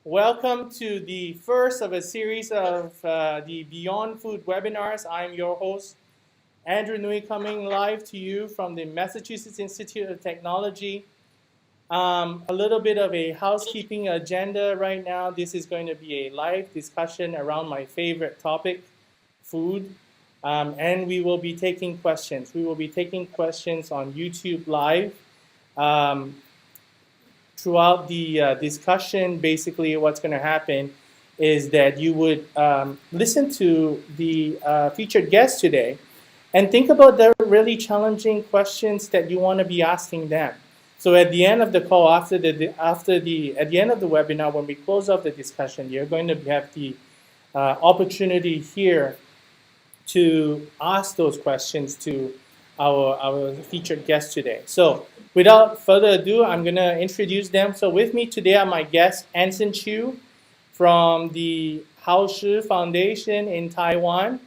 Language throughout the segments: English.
Welcome to the first of a series of the Beyond Food webinars. I'm your host, Andrew Ngui, coming live to you from the Massachusetts Institute of Technology. A little bit of a housekeeping agenda right now. This is going to be a live discussion around my favorite topic, food. And we will be taking questions. We will be taking questions on YouTube Live. Throughout the discussion, basically what's going to happen is that you would listen to the featured guest today and think about the really challenging questions that you want to be asking them. So at the end of the call, at the end of the webinar, when we close off the discussion, you're going to have the opportunity here to ask those questions to our featured guest today. So without further ado, I'm going to introduce them. So with me today are my guests, Anson Chiu from the Haoshi Foundation in Taiwan.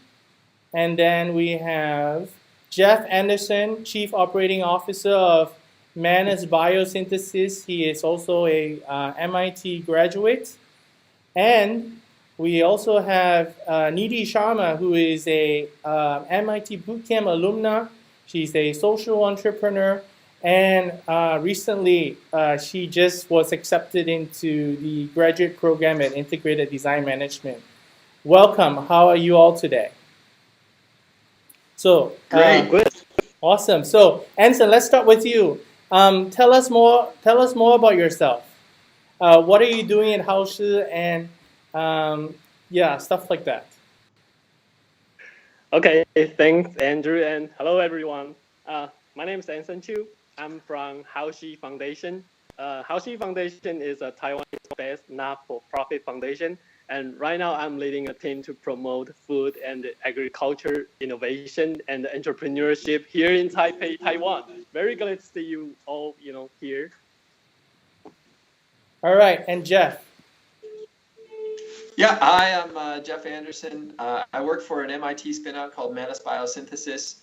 And then we have Jeff Anderson, Chief Operating Officer of Manus Biosynthesis. He is also a MIT graduate. And we also have Nidhi Sharma, who is a MIT Bootcamp alumna. She's a social entrepreneur. And recently, she just was accepted into the graduate program at Integrated Design Management. Welcome. How are you all today? So Great. Awesome. So Anson, let's start with you. Tell us more about yourself. What are you doing at Haoshi and stuff like that. Okay, thanks, Andrew, and hello, everyone. My name is Anson Chiu. I'm from Haoshi Foundation. Haoshi Foundation is a Taiwan-based not-for-profit foundation, and right now I'm leading a team to promote food and agriculture innovation and entrepreneurship here in Taipei, Taiwan. Very glad to see you all, here. All right, and Jeff. Yeah, hi, I'm Jeff Anderson. I work for an MIT spinout called Manus Biosynthesis.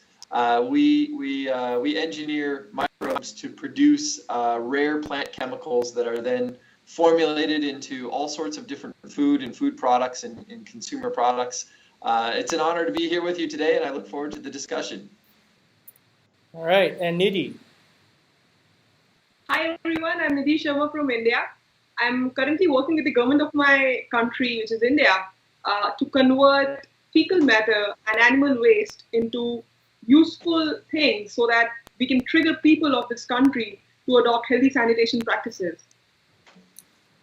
We engineer microbes to produce rare plant chemicals that are then formulated into all sorts of different food and food products and consumer products. It's an honor to be here with you today, and I look forward to the discussion. All right, and Nidhi. Hi everyone, I'm Nidhi Sharma from India. I'm currently working with the government of my country, which is India, to convert fecal matter and animal waste into useful things so that we can trigger people of this country to adopt healthy sanitation practices.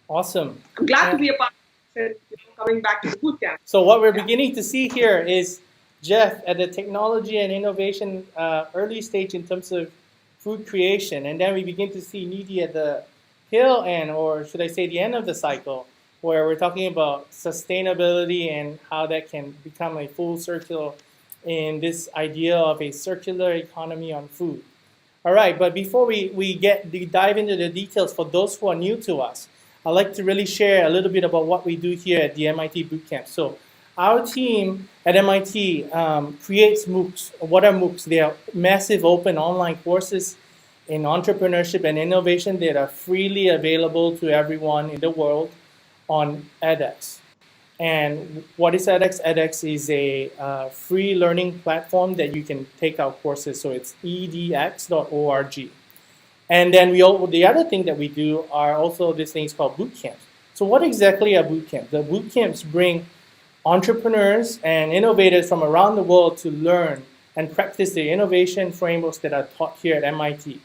Awesome. I'm glad to be a part of it, coming back to the bootcamp. So what we're beginning to see here is Jeff at the technology and innovation early stage in terms of food creation, and then we begin to see Nidhi at the tail end, or should I say the end of the cycle, where we're talking about sustainability and how that can become a full circle in this idea of a circular economy on food. All right, but before we dive into the details, for those who are new to us, I'd like to really share a little bit about what we do here at the MIT Bootcamp. So our team at MIT creates MOOCs. What are MOOCs? They are massive open online courses in entrepreneurship and innovation that are freely available to everyone in the world on edX. And what is edX? edX is a free learning platform that you can take our courses. So it's edx.org. And then the other thing that we do are also these things called bootcamps. So what exactly are bootcamps? The bootcamps bring entrepreneurs and innovators from around the world to learn and practice the innovation frameworks that are taught here at MIT,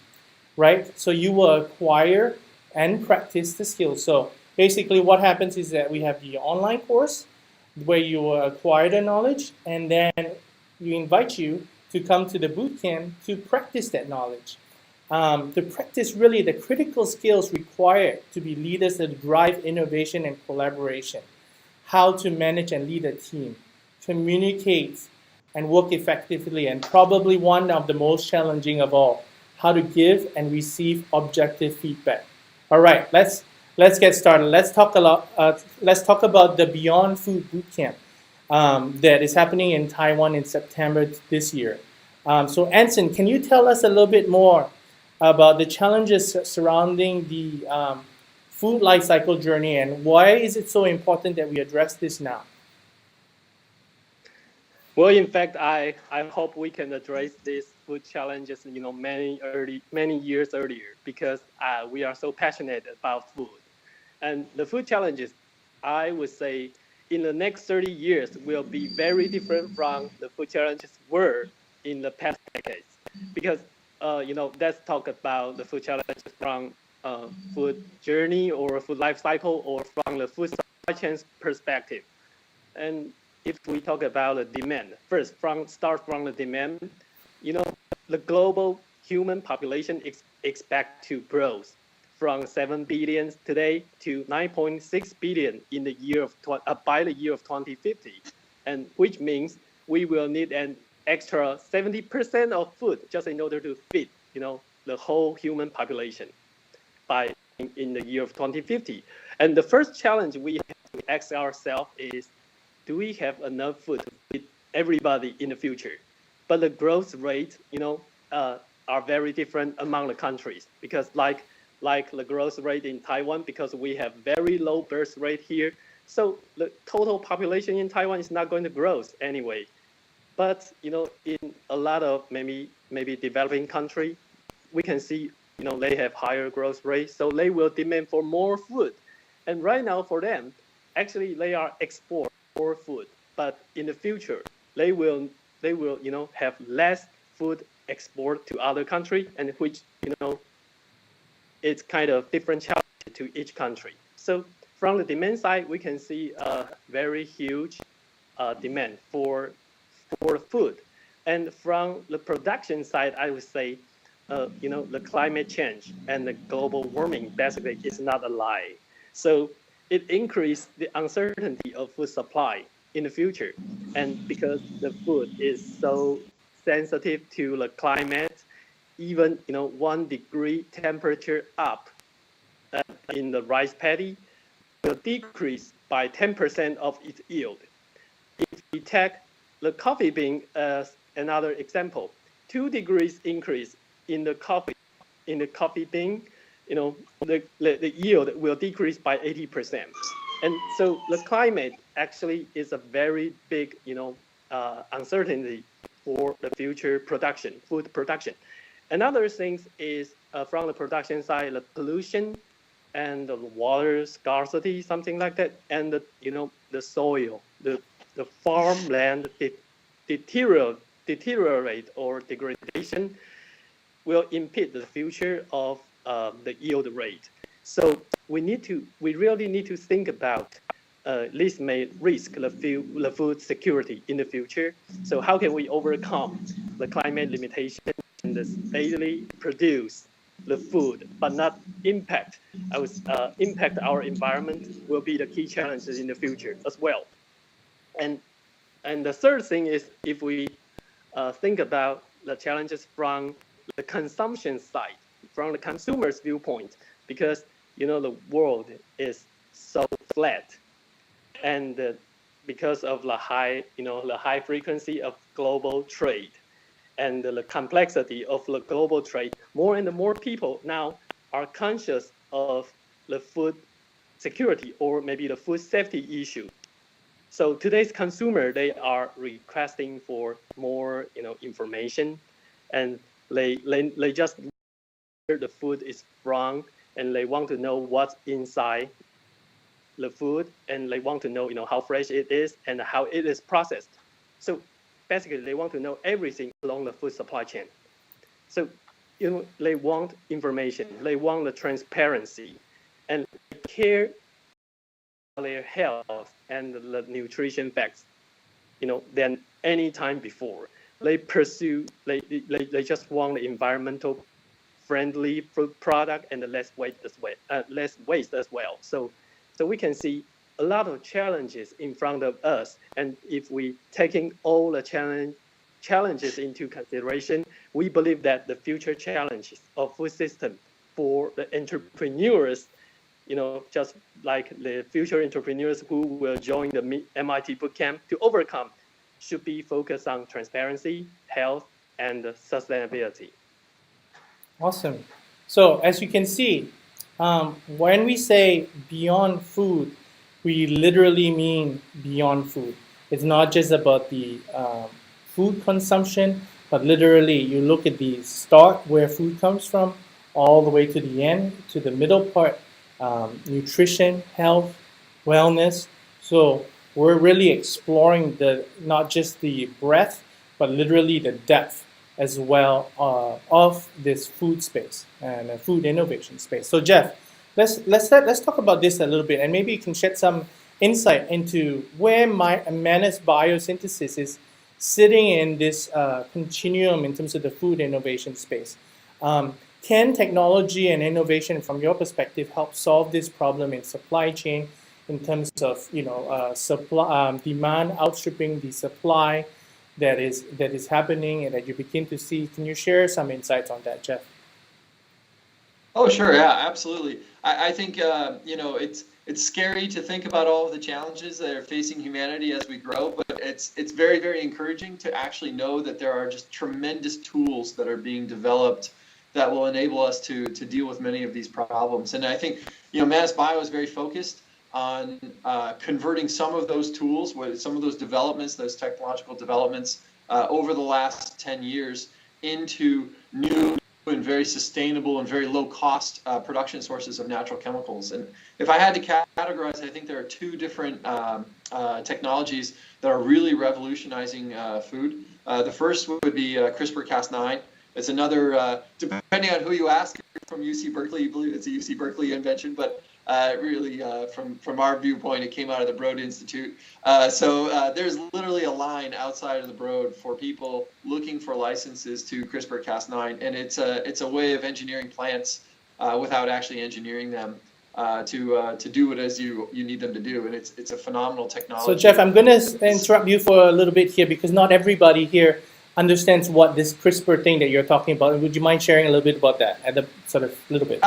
right? So you will acquire and practice the skills. So basically what happens is that we have the online course where you will acquire the knowledge, and then we invite you to come to the bootcamp to practice that knowledge. To practice really the critical skills required to be leaders that drive innovation and collaboration. How to manage and lead a team, communicate and work effectively, and probably one of the most challenging of all, how to give and receive objective feedback. All right, let's get started. Let's talk about the Beyond Food Bootcamp that is happening in Taiwan in September this year. So Anson, can you tell us a little bit more about the challenges surrounding the food life cycle journey, and why is it so important that we address this now? Well, in fact, I hope we can address these food challenges, many years earlier, because we are so passionate about food. And the food challenges, I would say, in the next 30 years will be very different from the food challenges were in the past decades. Because, let's talk about the food challenges from food journey or food life cycle or from the food supply chain perspective. And if we talk about the demand, first, start from the demand, the global human population expect to grow from 7 billion today to 9.6 billion in the year of by the year of 2050, and which means we will need an extra 70% of food just in order to feed, the whole human population by in the year of 2050. And the first challenge we have to ask ourselves is, do we have enough food to feed everybody in the future? But the growth rate, are very different among the countries, because like the growth rate in Taiwan, because we have very low birth rate here. So the total population in Taiwan is not going to grow anyway. But, in a lot of maybe developing country, we can see, they have higher growth rate. So they will demand for more food. And right now for them, actually they are export more food. But in the future, they will have less food export to other country, and which, it's kind of different challenge to each country. So from the demand side, we can see a very huge demand for food. And from the production side, I would say, the climate change and the global warming basically is not a lie. So it increased the uncertainty of food supply in the future. And because the food is so sensitive to the climate, even 1 degree temperature up in the rice paddy will decrease by 10% of its yield. If we take the coffee bean as another example, 2 degrees increase in the coffee bean, the yield will decrease by 80%. And so the climate actually is a very big, uncertainty for the future production, food production. Another thing is from the production side, the pollution and the water scarcity, something like that, and the soil, the farmland deteriorate or degradation will impede the future of the yield rate. So we really need to think about this may risk the food security in the future. So how can we overcome the climate limitation and steadily produce the food, but not impact our environment will be the key challenges in the future as well. And the third thing is, if we think about the challenges from the consumption side, from the consumer's viewpoint, because the world is so flat, and because of the high frequency of global trade and the complexity of the global trade, more and more people now are conscious of the food security or maybe the food safety issue. So today's consumer, they are requesting for more information, and they just where the food is from, and they want to know what's inside the food, and they want to know how fresh it is and how it is processed. So basically they want to know everything along the food supply chain. So they want information, they want the transparency, and they care about their health and the nutrition facts than any time before. They just want the environmental friendly food product and less waste as well. So we can see a lot of challenges in front of us, and if we taking all the challenges into consideration, we believe that the future challenges of food system for the entrepreneurs, just like the future entrepreneurs who will join the MIT Bootcamp to overcome, should be focused on transparency, health, and sustainability. Awesome. So as you can see, When we say beyond food, we literally mean beyond food. It's not just about the food consumption, but literally you look at the start where food comes from, all the way to the end, to the middle part, nutrition, health, wellness. So we're really exploring the not just the breadth, but literally the depth as well of this food space and food innovation space. So Jeff, let's talk about this a little bit, and maybe you can shed some insight into where Manus Biosynthesis is sitting in this continuum in terms of the food innovation space. Can technology and innovation, from your perspective, help solve this problem in supply chain, in terms of supply demand outstripping the supply that is happening and that you begin to see? Can you share some insights on that, Jeff? Oh, sure. Yeah, absolutely. I think, it's scary to think about all of the challenges that are facing humanity as we grow, but it's very, very encouraging to actually know that there are just tremendous tools that are being developed that will enable us to deal with many of these problems. And I think, Manus Bio is very focused on converting some of those tools, some of those developments, those technological developments over the last 10 years into new and very sustainable and very low cost production sources of natural chemicals. And if I had to categorize, I think there are two different technologies that are really revolutionizing food. The first would be CRISPR-Cas9. It's another, depending on who you ask, from UC Berkeley, you believe it's a UC Berkeley invention, but really, from our viewpoint, it came out of the Broad Institute. So there's literally a line outside of the Broad for people looking for licenses to CRISPR-Cas9, and it's a way of engineering plants without actually engineering them to do what it is you need them to do, and it's a phenomenal technology. So Jeff, I'm going to interrupt you for a little bit here, because not everybody here understands what this CRISPR thing that you're talking about. Would you mind sharing a little bit about that, at the sort of little bit?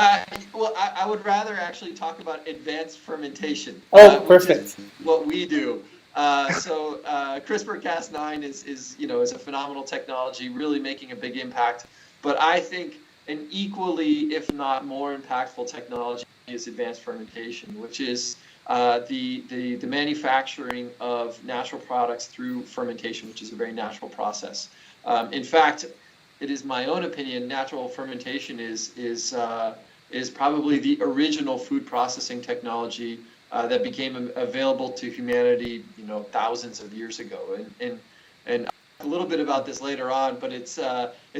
Well, I would rather actually talk about advanced fermentation. Oh, perfect. Which is what we do. So CRISPR-Cas9 is a phenomenal technology, really making a big impact. But I think an equally, if not more impactful technology is advanced fermentation, which is the manufacturing of natural products through fermentation, which is a very natural process. In fact, it is my own opinion, natural fermentation is probably the original food processing technology that became available to humanity, thousands of years ago. And a little bit about this later on, but it's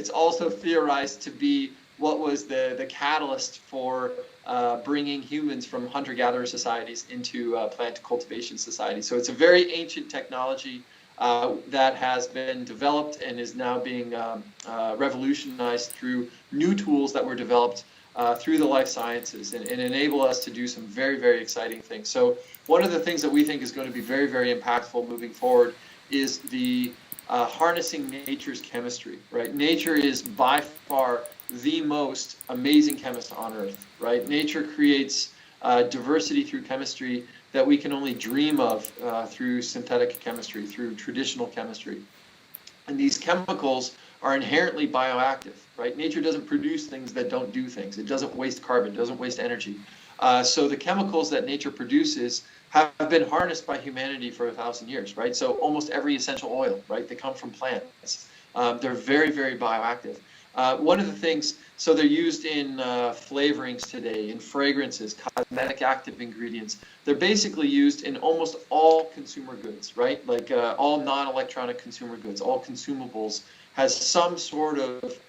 also theorized to be what was the catalyst for bringing humans from hunter-gatherer societies into plant cultivation societies. So it's a very ancient technology that has been developed and is now being revolutionized through new tools that were developed through the life sciences and enable us to do some very, very exciting things. So one of the things that we think is going to be very, very impactful moving forward is the harnessing nature's chemistry, right? Nature is by far the most amazing chemist on earth, right? Nature creates diversity through chemistry that we can only dream of through synthetic chemistry, through traditional chemistry. And these chemicals are inherently bioactive, right? Nature doesn't produce things that don't do things. It doesn't waste carbon, doesn't waste energy. So the chemicals that nature produces have been harnessed by humanity for 1,000 years, right? So almost every essential oil, right? They come from plants. They're very, very bioactive. One of the things, so they're used in flavorings today, in fragrances, cosmetic active ingredients. They're basically used in almost all consumer goods, right? Like all non-electronic consumer goods, all consumables has some sort of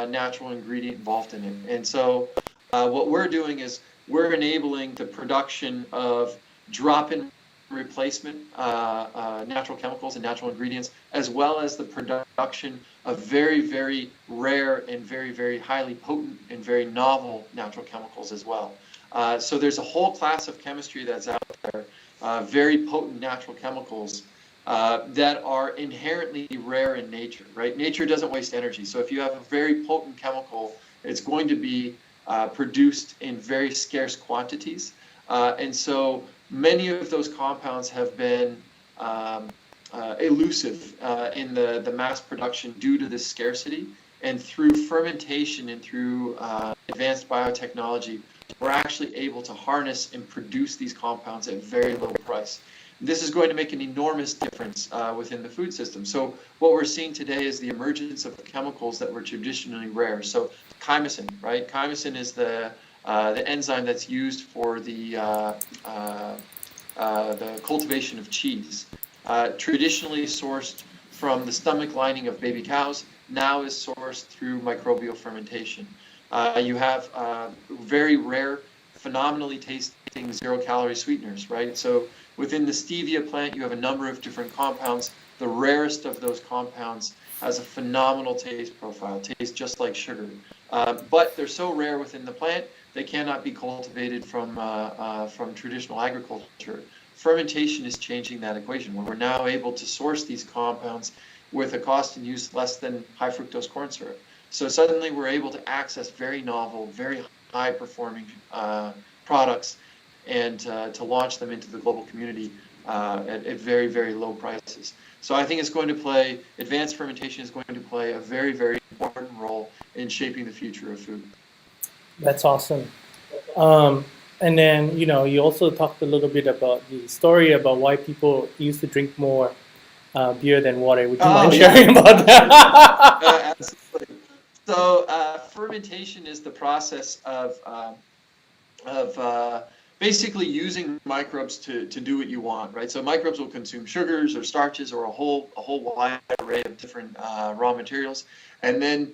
natural ingredient involved in it. And so what we're doing is we're enabling the production of drop-in replacement natural chemicals and natural ingredients, as well as the production of very, very rare and very, very highly potent and very novel natural chemicals as well. So there's a whole class of chemistry that's out there, very potent natural chemicals that are inherently rare in nature, right? Nature doesn't waste energy. So if you have a very potent chemical, it's going to be produced in very scarce quantities. And so many of those compounds have been elusive in the mass production due to this scarcity. And through fermentation and through advanced biotechnology, we're actually able to harness and produce these compounds at very low price. This is going to make an enormous difference within the food system. So what we're seeing today is the emergence of chemicals that were traditionally rare. So chymosin, right? Chymosin is the enzyme that's used for the cultivation of cheese. Traditionally sourced from the stomach lining of baby cows, now is sourced through microbial fermentation. You have very rare, phenomenally tasting zero-calorie sweeteners, right? So within the stevia plant, you have a number of different compounds. The rarest of those compounds has a phenomenal taste profile, tastes just like sugar. But they're so rare within the plant, they cannot be cultivated from traditional agriculture. Fermentation is changing that equation, where we're now able to source these compounds with a cost and use less than high fructose corn syrup. So suddenly we're able to access very novel, very high-performing products and to launch them into the global community at very, very low prices. So I think it's going to play, advanced fermentation is going to play a very, very important role in shaping the future of food. That's awesome. And then, you also talked a little bit about the story about why people used to drink more beer than water. Would you mind sharing about that? Absolutely. So fermentation is the process of basically using microbes to do what you want, right? So microbes will consume sugars or starches or a whole wide array of different raw materials, and then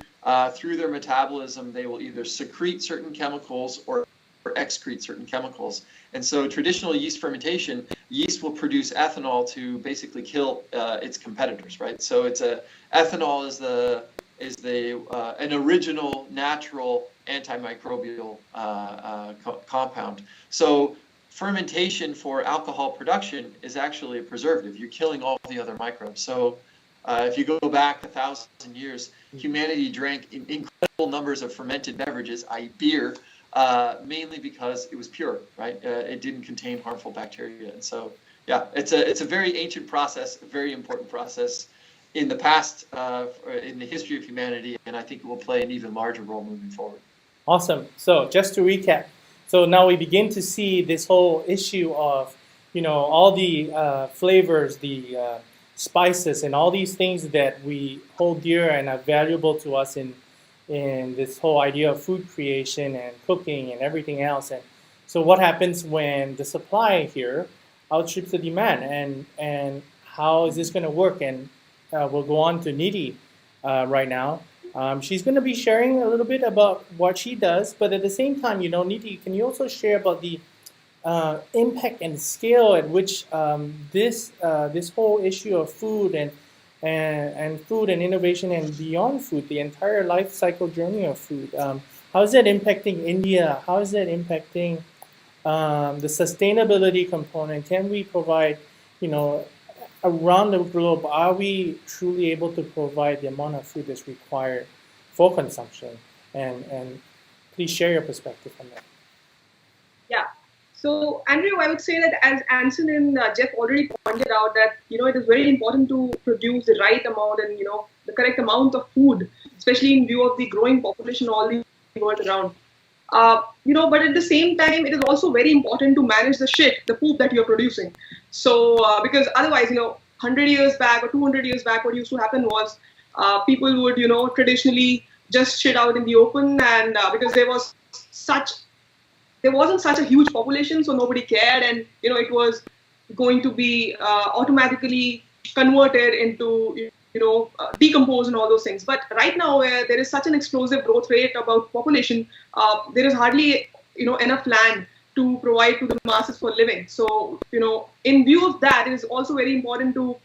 through their metabolism, they will either secrete certain chemicals or excrete certain chemicals. And so traditional yeast fermentation, yeast will produce ethanol to basically kill its competitors, right? So ethanol is an original natural antimicrobial compound. So fermentation for alcohol production is actually a preservative. You're killing all the other microbes. So if you go back 1,000 years, humanity drank incredible numbers of fermented beverages, i.e. beer, mainly because it was pure, right? It didn't contain harmful bacteria. And so, yeah, it's a very ancient process, a very important process in the past, in the history of humanity, and I think it will play an even larger role moving forward. Awesome. So just to recap, so now we begin to see this whole issue of, all the flavors, the spices, and all these things that we hold dear and are valuable to us in this whole idea of food creation and cooking and everything else. And so what happens when the supply here outstrips the demand, and how is this going to work? And we'll go on to Nidhi right now. She's going to be sharing a little bit about what she does, but at the same time, Nidhi, can you also share about the impact and scale at which this whole issue of food and food and innovation and beyond food, the entire life cycle journey of food, how is that impacting India? How is that impacting the sustainability component? Can we provide, around the globe, are we truly able to provide the amount of food that's required for consumption? And please share your perspective on that. Yeah. So, Andrew, I would say that as Anson and Jeff already pointed out that, it is very important to produce the right amount and, the correct amount of food, especially in view of the growing population all the world around. But at the same time, it is also very important to manage the poop that you're producing. So, because otherwise, 100 years back or 200 years back, what used to happen was people would, traditionally just shit out in the open, and because there wasn't such a huge population, so nobody cared, and it was going to be automatically converted into decompose and all those things. But right now, where there is such an explosive growth rate about population, there is hardly enough land to provide to the masses for living. So in view of that, it is also very important to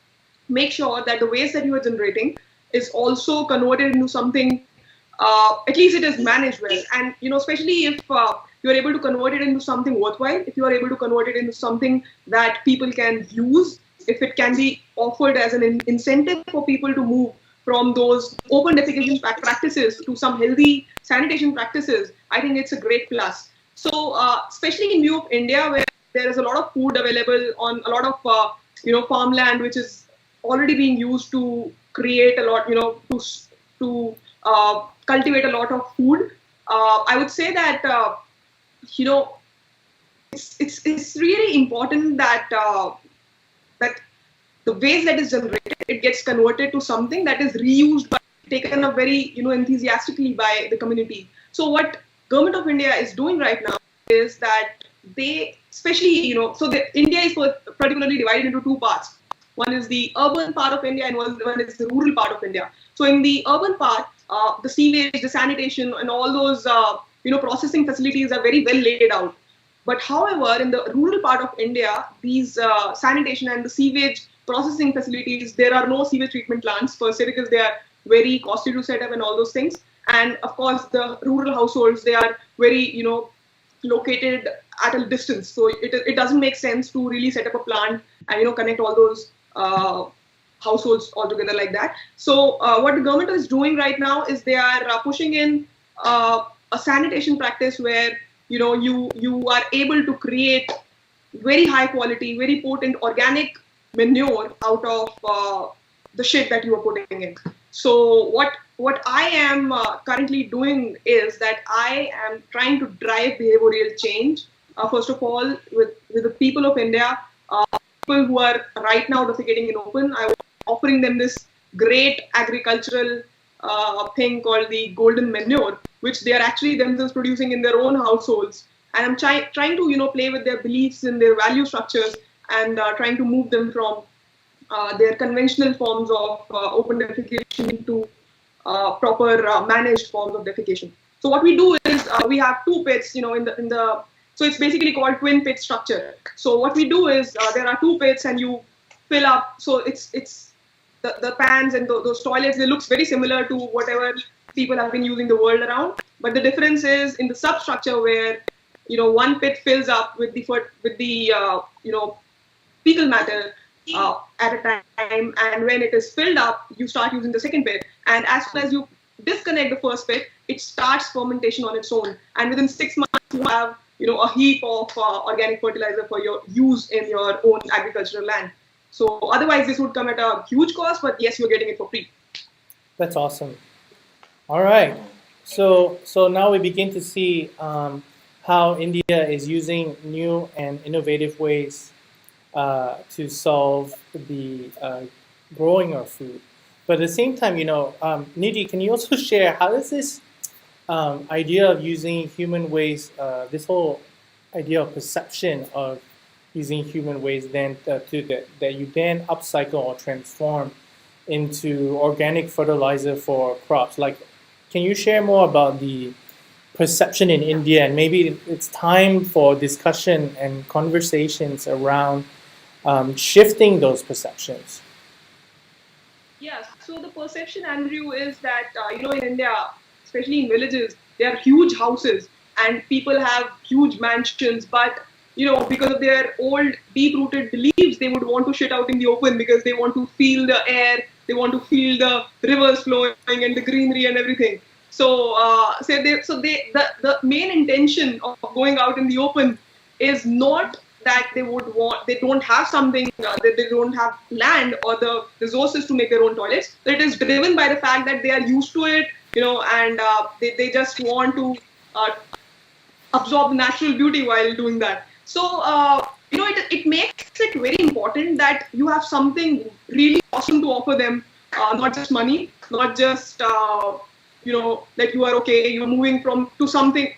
make sure that the waste that you are generating is also converted into something. At least it is managed well, and especially if you are able to convert it into something worthwhile, if you are able to convert it into something that people can use, if it can be offered as an incentive for people to move from those open defecation practices to some healthy sanitation practices, I think it's a great plus. So especially in view of India, where there is a lot of food available on a lot of farmland, which is already being used to create a lot, to cultivate a lot of food. I would say that you know, it's really important that that the waste that is generated, it gets converted to something that is reused, by taken up very enthusiastically by the community. So what government of India is doing right now is that they, especially so India is particularly divided into two parts. One is the urban part of India, and one is the rural part of India. So in the urban part, the sewage, the sanitation, and all those processing facilities are very well laid out. But however, in the rural part of India, these sanitation and the sewage processing facilities, there are no sewage treatment plants per se, because they are very costly to set up and all those things. And of course, the rural households, they are very, located at a distance. So it doesn't make sense to really set up a plant and, connect all those households all together like that. So what the government is doing right now is they are pushing in a sanitation practice where, you are able to create very high quality, very potent organic manure out of the shit that you are putting in. So what I am currently doing is that I am trying to drive behavioral change. First of all, with the people of India, people who are right now defecating in open, I'm offering them this great agricultural thing called the golden manure, which they are actually themselves producing in their own households. And I'm trying to play with their beliefs and their value structures, and trying to move them from their conventional forms of open defecation to proper managed forms of defecation. So what we do is we have two pits, in the so it's basically called twin pit structure. So what we do is there are two pits, and you fill up. So it's the pans and those toilets. They look very similar to whatever people have been using the world around. But the difference is in the substructure, where one pit fills up with the fecal matter at a time, and when it is filled up, you start using the second pit. And as soon as you disconnect the first pit, it starts fermentation on its own. And within 6 months, you have a heap of organic fertilizer for your use in your own agricultural land. So otherwise, this would come at a huge cost, but yes, you're getting it for free. That's awesome. All right. So now we begin to see how India is using new and innovative ways to solve the growing of food. But at the same time, Nidhi, can you also share how does this idea of using human waste, this whole idea of perception of using human waste, then that you then upcycle or transform into organic fertilizer for crops? Like, can you share more about the perception in India, and maybe it's time for discussion and conversations around shifting those perceptions? Yes. So the perception, Andrew, is that in India, especially in villages, there are huge houses and people have huge mansions, but because of their old deep-rooted beliefs, they would want to shit out in the open because they want to feel the air, they want to feel the rivers flowing and the greenery and everything. So, the main intention of going out in the open is not that they don't have something, that they don't have land or the resources to make their own toilets. It is driven by the fact that they are used to it, and they just want to absorb the natural beauty while doing that. So, it makes it very important that you have something really awesome to offer them, not just money, not just, that you are okay, you're moving to something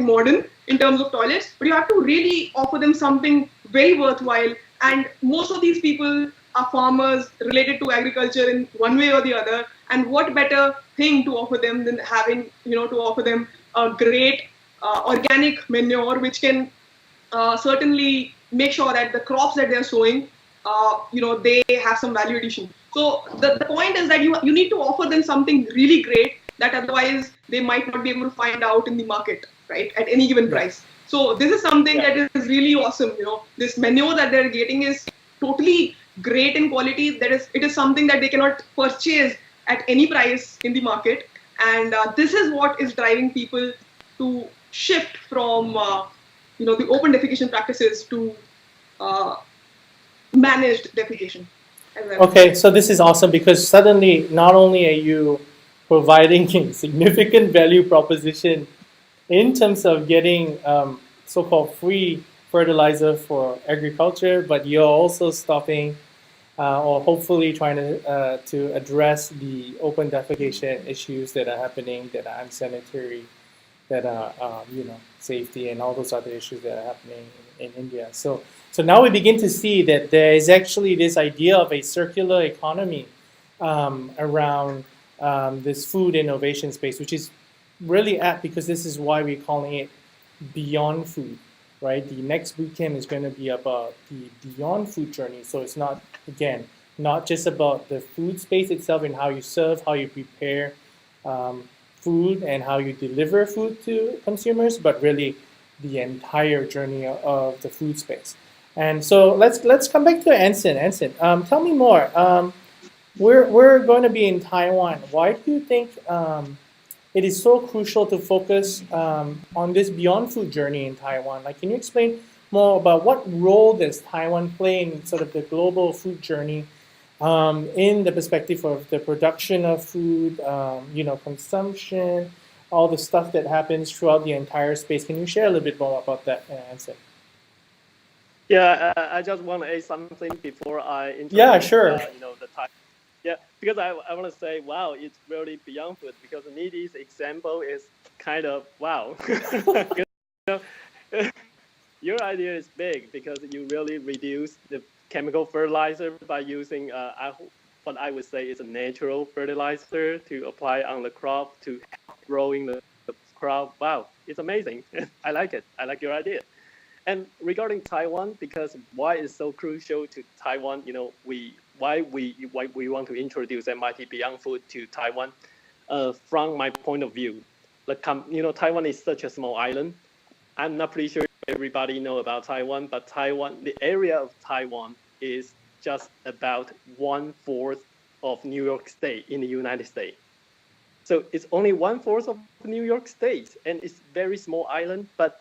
modern in terms of toilets, but you have to really offer them something very worthwhile. And most of these people are farmers related to agriculture in one way or the other. And what better thing to offer them than having, to offer them a great organic manure, which can certainly make sure that the crops that they're sowing, they have some value addition. So the point is that you need to offer them something really great that otherwise they might not be able to find out in the market, right, at any given price. So this is something that is really awesome. This manure that they're getting is totally great in quality. It is something that they cannot purchase at any price in the market. And this is what is driving people to shift from the open defecation practices to managed defecation. Okay, so this is awesome because suddenly not only are you providing significant value proposition in terms of getting so-called free fertilizer for agriculture, but you're also stopping or hopefully trying to address the open defecation issues that are happening, that are unsanitary, that are safety and all those other issues that are happening in India. So now we begin to see that there is actually this idea of a circular economy around this food innovation space, which is really apt because this is why we're calling it Beyond Food, right? The next bootcamp is going to be about the Beyond Food journey. So it's not, again, not just about the food space itself and how you serve, how you prepare food and how you deliver food to consumers, but really the entire journey of the food space. And so let's come back to Anson. Anson, tell me more. We're going to be in Taiwan. Why do you think it is so crucial to focus on this Beyond Food journey in Taiwan? Like, can you explain more about what role does Taiwan play in sort of the global food journey in the perspective of the production of food, consumption, all the stuff that happens throughout the entire space? Can you share a little bit more about that, Anson? Yeah, I just want to add something before I introduce. Yeah, sure. The type. Yeah, because I want to say, wow, it's really beyond food. Because Nidhi's example is kind of wow. Your idea is big because you really reduce the chemical fertilizer by using what I would say is a natural fertilizer to apply on the crop to help growing the crop. Wow, it's amazing. I like it. I like your idea. And regarding Taiwan, because why it's so crucial to Taiwan, why we want to introduce MIT Beyond Food to Taiwan. From my point of view, Taiwan is such a small island. I'm not pretty sure everybody know about Taiwan, but the area of Taiwan is just about 1/4 of New York State in the United States. So it's only 1/4 of New York State, and it's very small island, but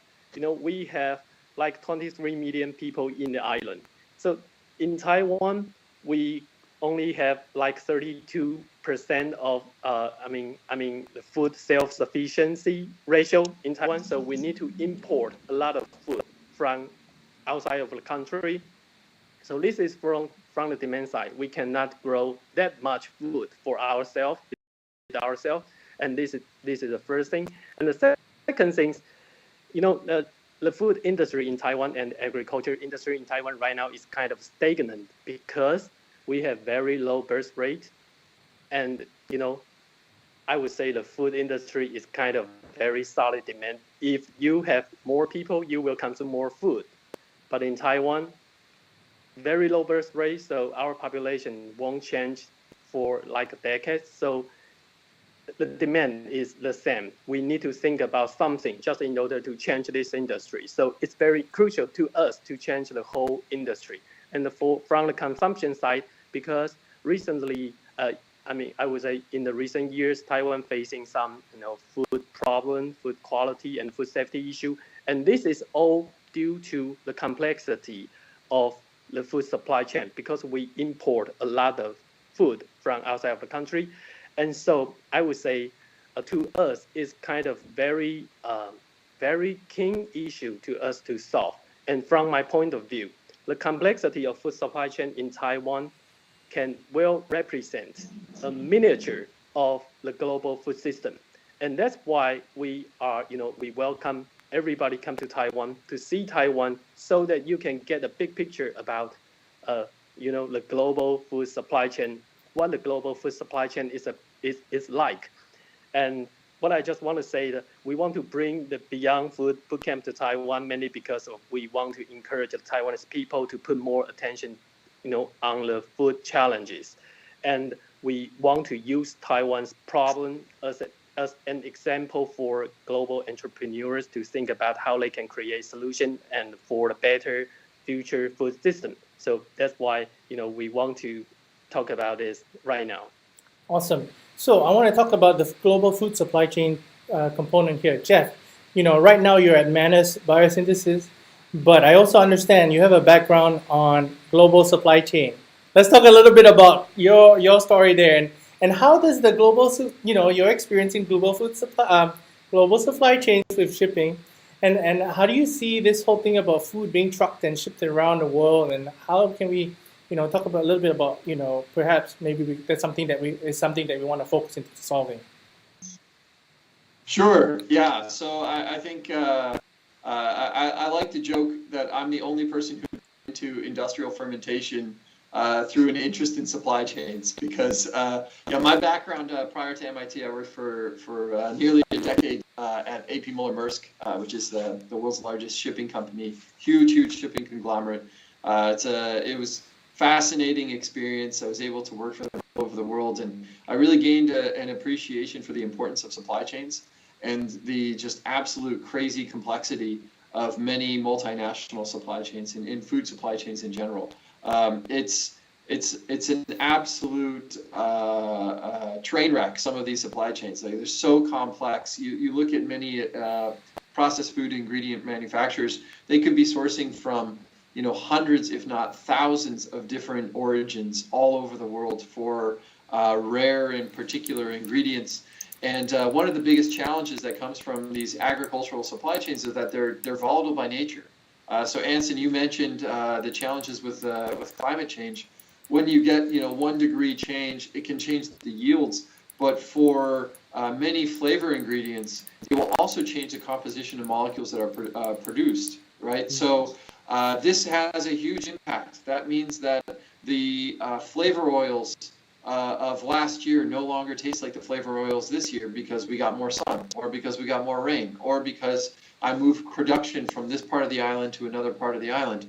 we have like 23 million people in the island. So in Taiwan, we only have like 32% of the food self-sufficiency ratio in Taiwan. So we need to import a lot of food from outside of the country. So this is from the demand side. We cannot grow that much food for ourselves, and this is the first thing. And the second thing, the food industry in Taiwan and agriculture industry in Taiwan right now is kind of stagnant because we have very low birth rate. And, I would say the food industry is kind of very solid demand. If you have more people, you will consume more food. But in Taiwan, very low birth rate, so our population won't change for like a decade. So the demand is the same. We need to think about something just in order to change this industry. So it's very crucial to us to change the whole industry. And from the consumption side, because recently, I would say in the recent years, Taiwan facing some, food problem, food quality, and food safety issue. And this is all due to the complexity of the food supply chain because we import a lot of food from outside of the country. And so I would say to us, it's kind of very, very keen issue to us to solve. And from my point of view, the complexity of food supply chain in Taiwan can well represent a miniature of the global food system. And that's why we welcome everybody come to Taiwan to see Taiwan so that you can get a big picture about, the global food supply chain, what the global food supply chain is like. And what I just want to say that we want to bring the Beyond Food Bootcamp to Taiwan mainly because we want to encourage the Taiwanese people to put more attention, on the food challenges. And we want to use Taiwan's problem as an example for global entrepreneurs to think about how they can create solution and for a better future food system. So that's why, we want to talk about this right now. Awesome. So I want to talk about the global food supply chain component here. Jeff, right now you're at Manus Biosynthesis, but I also understand you have a background on global supply chain. Let's talk a little bit about your story there and how does the global, your experience in global food supply, global supply chains with shipping. And how do you see this whole thing about food being trucked and shipped around the world? And how can we, talk about a little bit about, perhaps maybe that's something that we want to focus into solving. Sure. Yeah. So I think I like to joke that I'm the only person who into industrial fermentation through an interest in supply chains because my background prior to MIT, I worked for nearly a decade at AP Moller Maersk, which is the world's largest shipping company, huge shipping conglomerate. It was fascinating experience. I was able to work for them all over the world, and I really gained an appreciation for the importance of supply chains and the just absolute crazy complexity of many multinational supply chains and in food supply chains in general. It's an absolute train wreck, some of these supply chains. They're so complex. You look at many processed food ingredient manufacturers, they could be sourcing from hundreds, if not thousands of different origins all over the world for rare and particular ingredients. And one of the biggest challenges that comes from these agricultural supply chains is that they're volatile by nature. So Anson, you mentioned the challenges with climate change. When you get 1 degree change, it can change the yields. But for many flavor ingredients, it will also change the composition of molecules that are produced. Right. So this has a huge impact. That means that the flavor oils of last year no longer taste like the flavor oils this year because we got more sun, or because we got more rain, or because I moved production from this part of the island to another part of the island.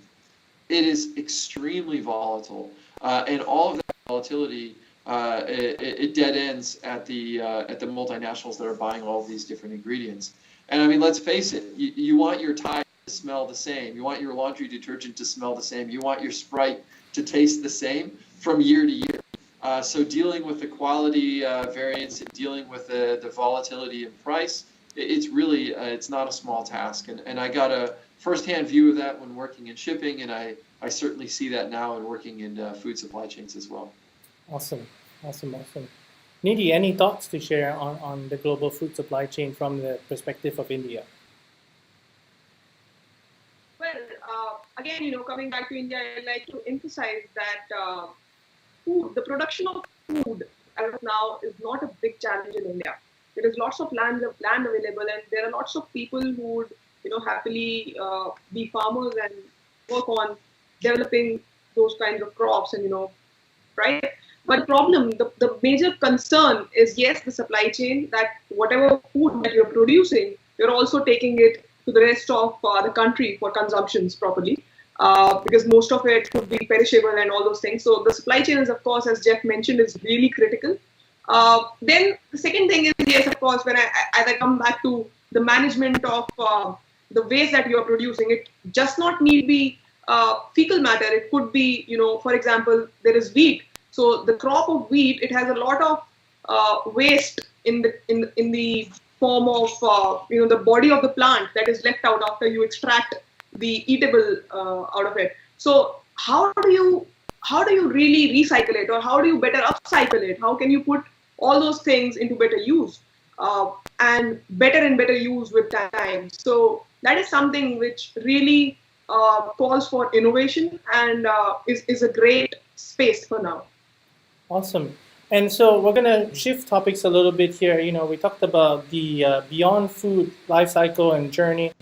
It is extremely volatile, and all of that volatility it dead ends at the multinationals that are buying all of these different ingredients. And I mean, let's face it, you want your Tide to smell the same, you want your laundry detergent to smell the same, you want your Sprite to taste the same from year to year. So dealing with the quality variance and dealing with the volatility in price, it's really, it's not a small task. And I got a firsthand view of that when working in shipping, and I certainly see that now in working in food supply chains as well. Awesome. Nidhi, any thoughts to share on the global food supply chain from the perspective of India? Well, again, coming back to India, I'd like to emphasize that the production of food as of now is not a big challenge in India. There is lots of land available, and there are lots of people who would, happily be farmers and work on developing those kinds of crops, and right. But the problem, the major concern is, yes, the supply chain, that whatever food that you're producing, you're also taking it to the rest of the country for consumptions properly. Because most of it could be perishable and all those things. So the supply chain is, of course, as Jeff mentioned, is really critical. Then the second thing is, yes, of course, as I come back to the management of the waste that you are producing, it just not need be fecal matter. It could be, for example, there is wheat. So the crop of wheat, it has a lot of waste in the form of the body of the plant that is left out after you extract the eatable out of it. So how do you really recycle it, or how do you better upcycle it? How can you put all those things into better use and better use with time? So that is something which really calls for innovation and is a great space for now. Awesome. And so we're going to shift topics a little bit here. We talked about the Beyond Food life cycle and journey.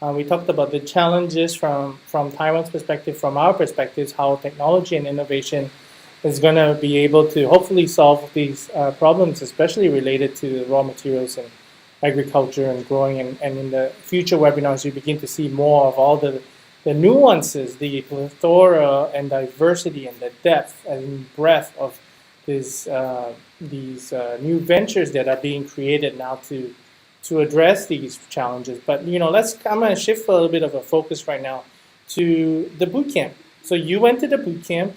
We talked about the challenges from Taiwan's perspective, from our perspectives, how technology and innovation is going to be able to hopefully solve these problems, especially related to raw materials and agriculture and growing. And in the future webinars, you begin to see more of all the nuances, the plethora and diversity and the depth and breadth of these new ventures that are being created now to address these challenges. But I'm going to shift a little bit of a focus right now to the bootcamp. So you went to the bootcamp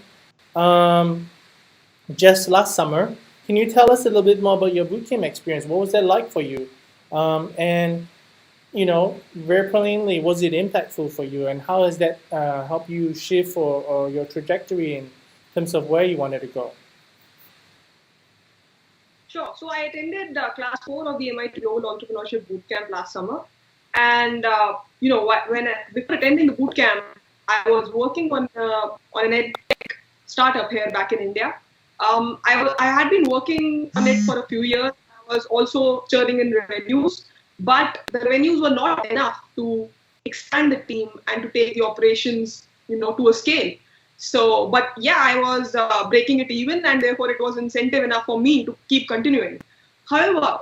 just last summer. Can you tell us a little bit more about your bootcamp experience? What was that like for you? And very plainly, was it impactful for you? And how has that helped you shift or your trajectory in terms of where you wanted to go? Sure. So I attended class 4 of the MIT Global Entrepreneurship Bootcamp last summer. And, before attending the bootcamp, I was working on an ed tech startup here back in India. I had been working on it for a few years. I was also churning in revenues, but the revenues were not enough to expand the team and to take the operations, to a scale. So, but yeah, I was breaking it even, and therefore it was incentive enough for me to keep continuing. However,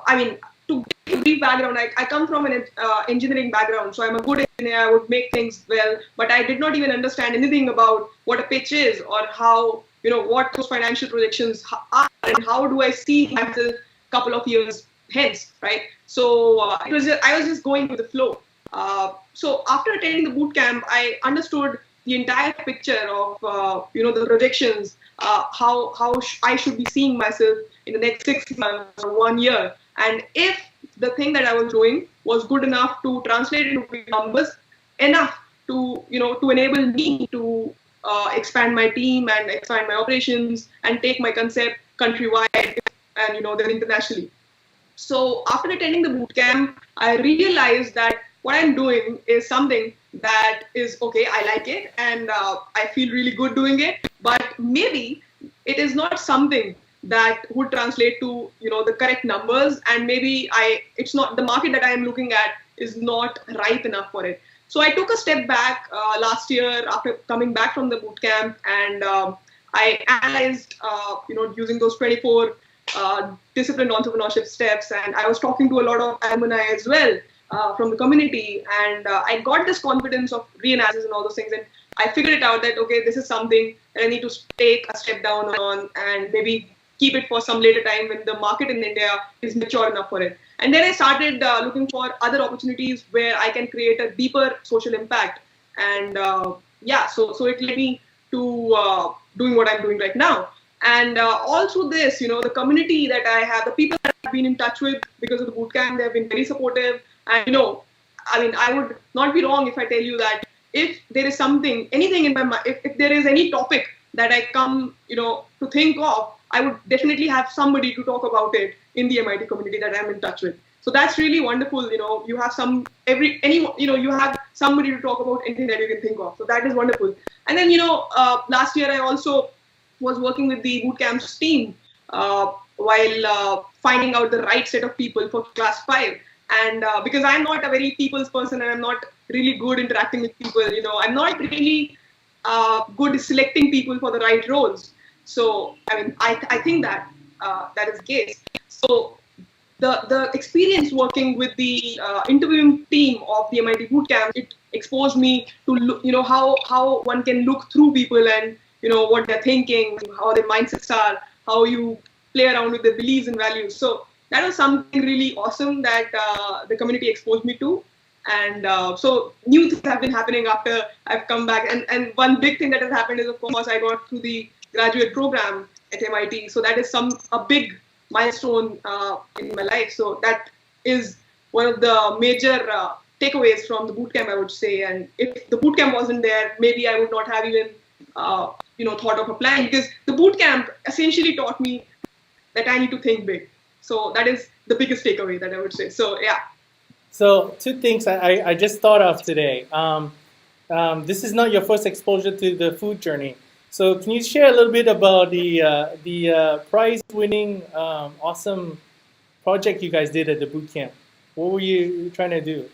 to give a brief background, I come from an engineering background, so I'm a good engineer. I would make things well, but I did not even understand anything about what a pitch is or how, what those financial projections are and how do I see myself a couple of years hence, right? So I was just going with the flow. So after attending the bootcamp, I understood the entire picture of the projections, how I should be seeing myself in the next 6 months or 1 year, and if the thing that I was doing was good enough to translate into numbers enough to to enable me to expand my team and expand my operations and take my concept countrywide and then internationally. So after attending the bootcamp, I realized that what I'm doing is something that is okay. I like it and I feel really good doing it, but maybe it is not something that would translate to the correct numbers, and maybe it's not the market that I am looking at is not ripe enough for it. So I took a step back last year after coming back from the bootcamp, and I analyzed using those 24 disciplined entrepreneurship steps, and I was talking to a lot of alumni as well from the community, and I got this confidence of reanalysis and all those things, and I figured it out that okay, this is something that I need to take a step down on and maybe keep it for some later time when the market in India is mature enough for it. And then I started looking for other opportunities where I can create a deeper social impact. And so it led me to doing what I'm doing right now. And all through this, the community that I have, the people that I've been in touch with because of the bootcamp, they have been very supportive. And, I would not be wrong if I tell you that if there is anything in my mind, if there is any topic that I come, to think of, I would definitely have somebody to talk about it in the MIT community that I'm in touch with. So that's really wonderful. You have you have somebody to talk about anything that you can think of. So that is wonderful. And then, last year I also was working with the bootcamps team while finding out the right set of people for class 5. And because I'm not a very people's person and I'm not really good interacting with people, I'm not really good selecting people for the right roles. So, I think that that is the case. So, the experience working with the interviewing team of the MIT Bootcamp, it exposed me to how one can look through people and what they're thinking, how their mindsets are, how you play around with their beliefs and values. So that was something really awesome that the community exposed me to. And so new things have been happening after I've come back. And one big thing that has happened is, of course, I got through the graduate program at MIT. So that is a big milestone in my life. So that is one of the major takeaways from the bootcamp, I would say. And if the bootcamp wasn't there, maybe I would not have even thought of applying, because the bootcamp essentially taught me that I need to think big. So that is the biggest takeaway that I would say. So yeah. So 2 things I just thought of today. This is not your first exposure to the food journey. So can you share a little bit about the prize-winning awesome project you guys did at the bootcamp? What were you trying to do?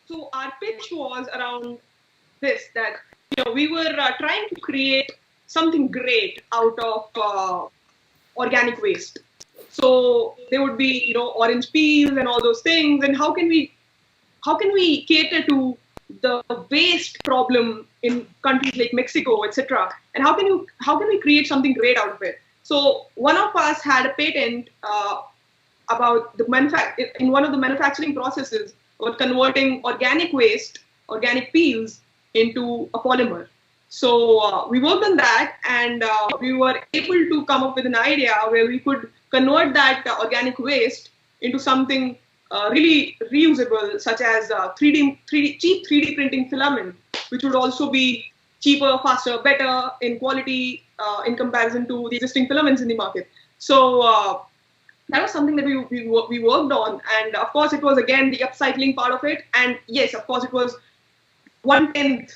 So our pitch was around this, that we were trying to create something great out of organic waste. So there would be orange peels and all those things, and how can we cater to the waste problem in countries like Mexico, etc. And how can we create something great out of it? So one of us had a patent about in one of the manufacturing processes of converting organic waste, organic peels, into a polymer. So we worked on that, and we were able to come up with an idea where we could convert that organic waste into something really reusable, such as cheap 3D printing filament, which would also be cheaper, faster, better in quality in comparison to the existing filaments in the market. So that was something that we worked on. And of course, it was again the upcycling part of it. And yes, of course, it was 1/10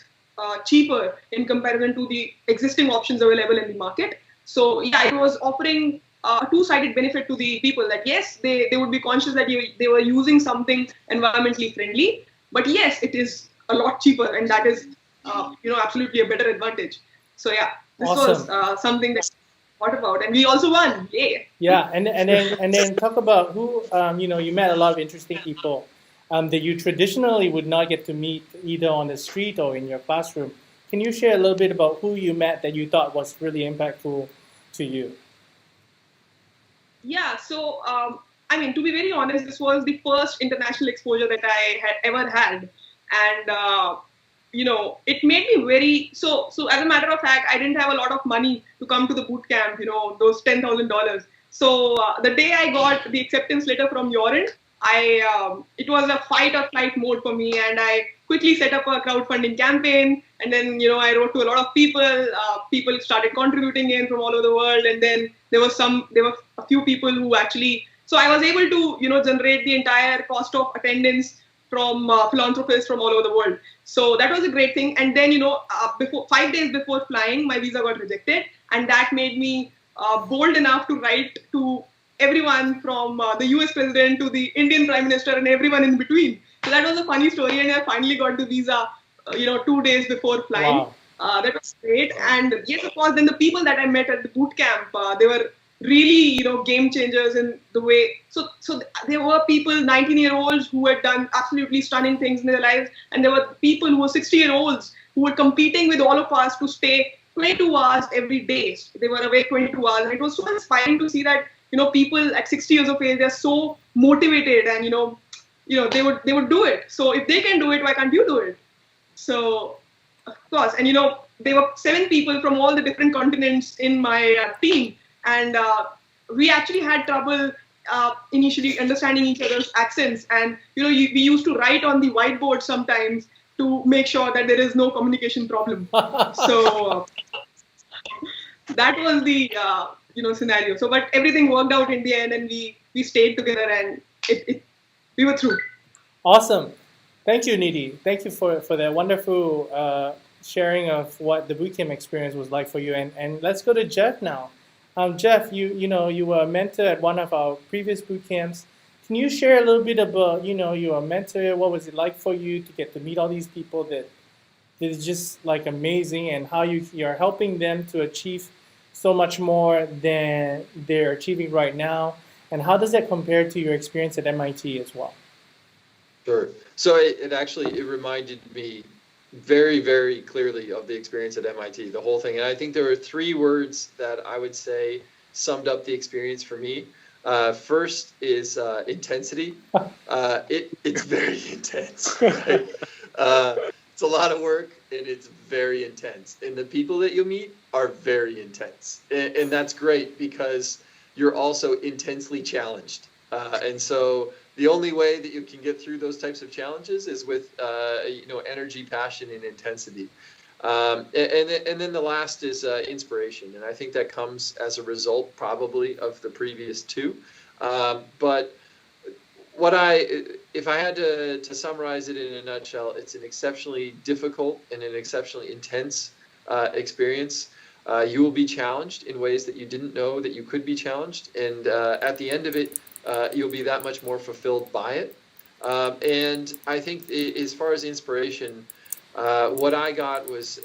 cheaper in comparison to the existing options available in the market. So yeah, it was offering a two-sided benefit to the people that yes, they would be conscious that they were using something environmentally friendly, but yes, it is a lot cheaper, and that is absolutely a better advantage. So yeah, this Awesome. was something that we thought about, and we also won. Yay! Yeah, and then talk about who you met a lot of interesting people that you traditionally would not get to meet either on the street or in your classroom. Can you share a little bit about who you met that you thought was really impactful to you? Yeah, so I mean, to be very honest, this was the first international exposure that I had ever had, and it made me very so. So as a matter of fact, I didn't have a lot of money to come to the boot camp. Those $10,000. So the day I got the acceptance letter from your end, it was a fight or flight mode for me, and I quickly set up a crowdfunding campaign, and then I wrote to a lot of people. People started contributing in from all over the world, and then there were a few people who actually. So I was able to generate the entire cost of attendance from philanthropists from all over the world. So that was a great thing. And then before 5 days before flying, my visa got rejected, and that made me bold enough to write to everyone from the US president to the Indian prime minister and everyone in between. So that was a funny story, and I finally got the visa, 2 days before flying. Wow. That was great. And yes, of course, then the people that I met at the boot camp, they were really, game changers in the way. So there were people, 19-year-olds who had done absolutely stunning things in their lives, and there were people who were 60-year-olds who were competing with all of us to stay 22 hours every day. They were awake 22 hours, and it was so inspiring to see that people at 60 years of age, they're so motivated, and they would do it. So if they can do it, why can't you do it? So of course, and there were 7 people from all the different continents in my team, and we actually had trouble initially understanding each other's accents, and we used to write on the whiteboard sometimes to make sure that there is no communication problem. So that was the scenario. So, but everything worked out in the end, and we stayed together, and we were through. Awesome. Thank you, Nidhi. Thank you for that wonderful sharing of what the bootcamp experience was like for you. And let's go to Jeff now. Jeff, you were a mentor at one of our previous bootcamps. Can you share a little bit about, you were a mentor? What was it like for you to get to meet all these people that is just like amazing, and how you're helping them to achieve so much more than they're achieving right now? And how does that compare to your experience at MIT as well? Sure. So it reminded me very, very clearly of the experience at MIT, the whole thing. And I think there were 3 words that I would say summed up the experience for me. First is intensity. It's very intense. Right? It's a lot of work, and it's very intense. And the people that you meet are very intense. And that's great because you're also intensely challenged. And so the only way that you can get through those types of challenges is with energy, passion, and intensity. And then the last is inspiration, and I think that comes as a result probably of the previous 2. But if I had to summarize it in a nutshell, it's an exceptionally difficult and an exceptionally intense experience. You will be challenged in ways that you didn't know that you could be challenged, and at the end of it, you'll be that much more fulfilled by it. And I think as far as inspiration, what I got was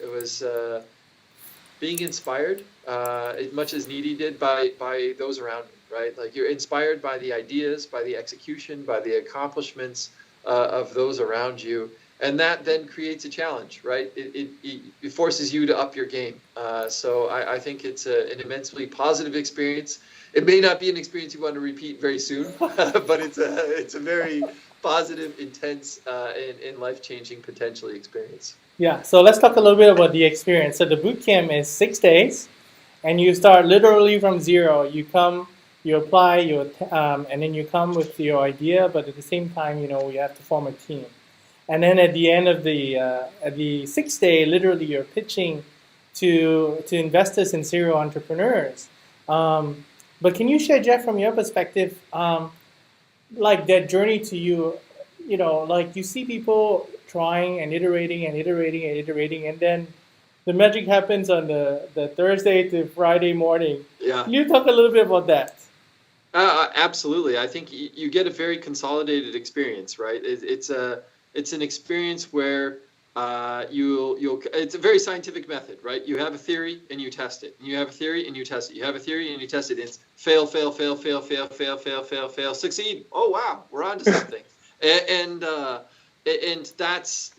being inspired as much as Nidhi did by those around me, right? Like you're inspired by the ideas, by the execution, by the accomplishments of those around you. And that then creates a challenge, right? It forces you to up your game. So I think it's an immensely positive experience. It may not be an experience you want to repeat very soon, but it's a very positive, intense, and life-changing potentially experience. Yeah, so let's talk a little bit about the experience. So the bootcamp is 6 days, and you start literally from zero. You come, you apply, and then you come with your idea, but at the same time, you have to form a team. and then at the end of the sixth day, literally you're pitching to investors and serial entrepreneurs. But can you share, Jeff, from your perspective, like that journey to you? You know, like you see people trying and iterating and iterating and iterating, and then the magic happens on the Thursday to Friday morning. Yeah. Can you talk a little bit about that? Absolutely. I think you get a very consolidated experience, right? It's an experience where you'll it's a very scientific method, right? You have a theory and you test it. You have a theory and you test it. You have a theory and you test it. It's fail, fail, fail, fail, fail, fail, fail, fail, fail, succeed. Oh wow, we're on to something. and that's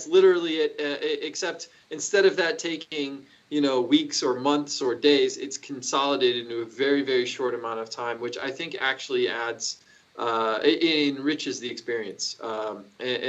literally it. Except instead of that taking weeks or months or days, it's consolidated into a very, very short amount of time, which I think actually adds, it enriches the experience.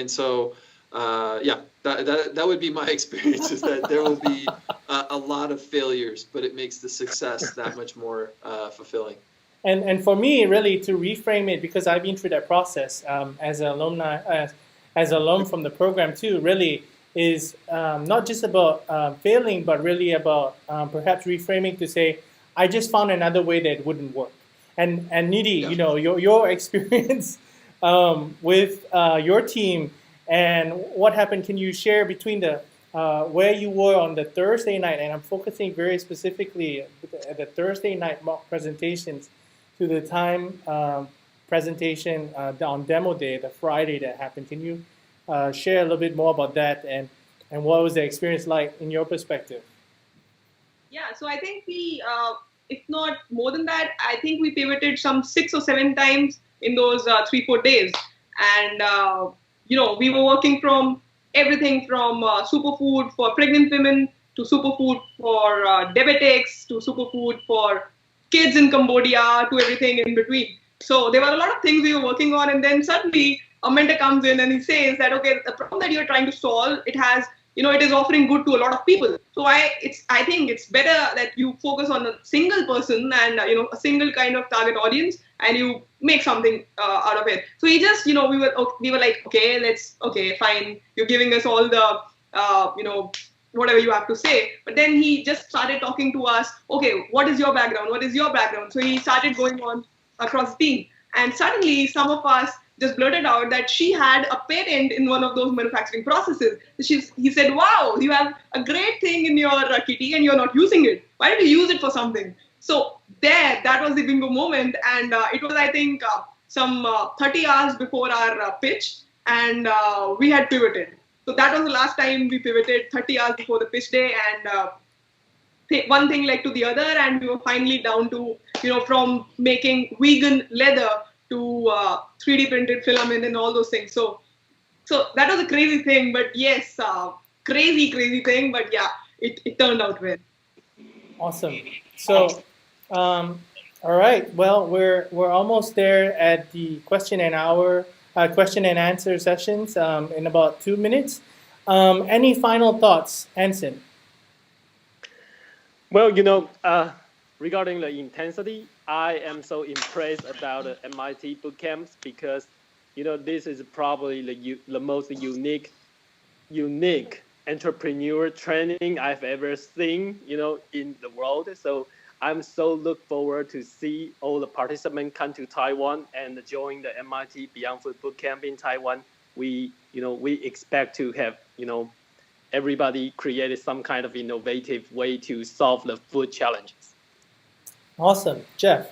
So, that would be my experience, is that there will be a lot of failures, but it makes the success that much more fulfilling. And for me, really, to reframe it, because I've been through that process as an alumni, as an alum from the program too, really, is not just about failing, but really about perhaps reframing to say, I just found another way that wouldn't work. And Nidhi, Yeah. your experience with your team and what happened, can you share between the where you were on the Thursday night, and I'm focusing very specifically at the Thursday night mock presentations, to the time presentation on demo day, the Friday that happened. Can you share a little bit more about that, and what was the experience like in your perspective? Yeah, so I think we, if not more than that, I think we pivoted some 6 or 7 times in those 3-4 days. And, we were working from everything from superfood for pregnant women to superfood for diabetics to superfood for kids in Cambodia to everything in between. So there were a lot of things we were working on. And then suddenly a mentor comes in and he says that, okay, the problem that you're trying to solve, it has, it is offering good to a lot of people. So I think it's better that you focus on a single person and, a single kind of target audience, and you make something out of it. So he just, we were like, okay, fine. You're giving us all the, whatever you have to say. But then he just started talking to us. Okay, what is your background? What is your background? So he started going on across the team. And suddenly some of us just blurted out that she had a patent in one of those manufacturing processes. He said, wow, you have a great thing in your kitty and you're not using it. Why don't you use it for something? So that was the bingo moment. And it was, I think, some 30 hours before our pitch, and we had pivoted. So that was the last time we pivoted, 30 hours before the pitch day, and one thing led to the other, and we were finally down to, from making vegan leather to 3D printed filament and all those things. So that was a crazy thing, but yes, crazy thing, but yeah, it turned out well. Awesome. So, all right. Well, we're almost there at the question and answer sessions in about 2 minutes. Any final thoughts, Anson? Well, regarding the intensity, I am so impressed about the MIT Bootcamps, because, this is probably the most unique entrepreneur training I've ever seen, in the world. So I'm so look forward to see all the participants come to Taiwan and join the MIT Beyond Food Bootcamp in Taiwan. We expect to have, everybody created some kind of innovative way to solve the food challenges. Awesome. Jeff?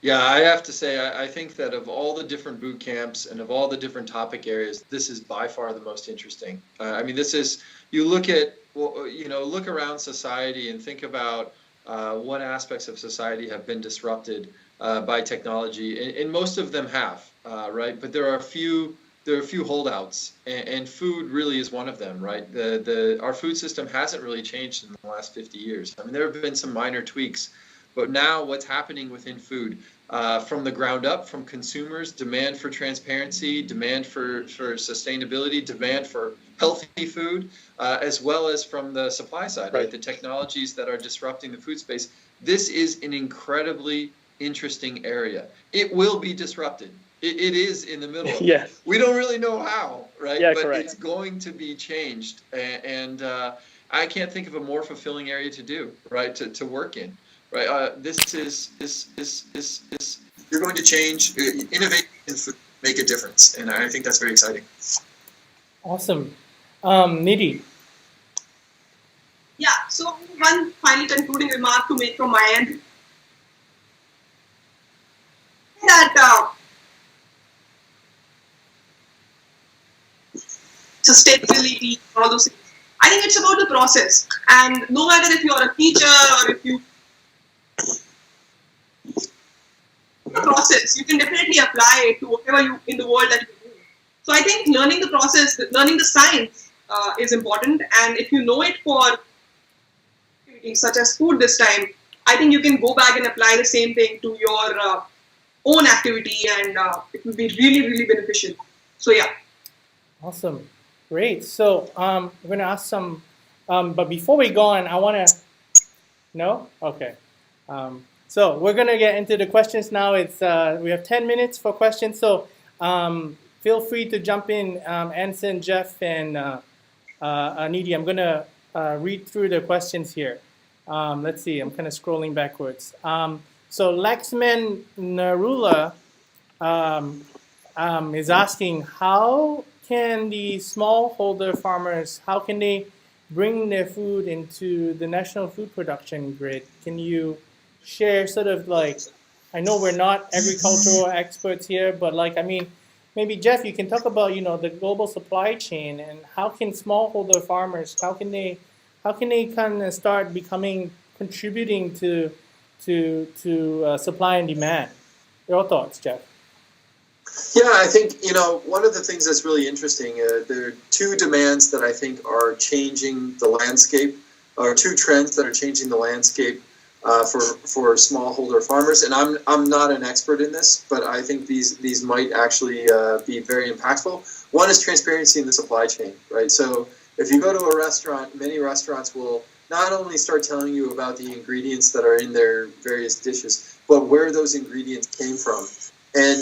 Yeah, I have to say, I think that of all the different boot camps and of all the different topic areas, this is by far the most interesting. This is, you look around society and think about what aspects of society have been disrupted by technology, and most of them have, right? But there are a few holdouts, and food really is one of them, right? Our food system hasn't really changed in the last 50 years. There have been some minor tweaks, but now what's happening within food, from the ground up, from consumers, demand for transparency, demand for sustainability, demand for healthy food, as well as from the supply side, right? The technologies that are disrupting the food space. This is an incredibly interesting area. It will be disrupted. It is in the middle of it. Yes. We don't really know how, right? Yeah, but correct. It's going to be changed. And I can't think of a more fulfilling area to do, right? To work in, right? You're going to change, innovate and make a difference. And I think that's very exciting. Awesome. Nidhi. Yeah, so one final concluding remark to make from my end. That sustainability, all those things. I think it's about the process. And no matter if you're a teacher or if you the process, you can definitely apply it to whatever you in the world that you do. So I think learning the process, learning the science is important. And if you know it for activities such as food this time, I think you can go back and apply the same thing to your own activity, and it will be really, really beneficial. So yeah. Awesome. Great. So we're going to ask some, but before we go on, I want to, no? Okay. So we're going to get into the questions now. It's we have 10 minutes for questions. So feel free to jump in, Anson, Jeff, and Nidhi. I'm going to read through the questions here. Let's see. I'm kind of scrolling backwards. So Laxman Narula is asking, how can the smallholder farmers, how can they bring their food into the national food production grid? Can you share sort of like, I know we're not agricultural experts here, but like, I mean, maybe Jeff, you can talk about, you know, the global supply chain and how can smallholder farmers, how can they kind of start contributing to supply and demand? Your thoughts, Jeff? Yeah, I think, you know, one of the things that's really interesting, there are two demands that I think are changing the landscape, or two trends that are changing the landscape for smallholder farmers. And I'm not an expert in this, but I think these might actually be very impactful. One is transparency in the supply chain, right? So if you go to a restaurant, many restaurants will not only start telling you about the ingredients that are in their various dishes, but where those ingredients came from. And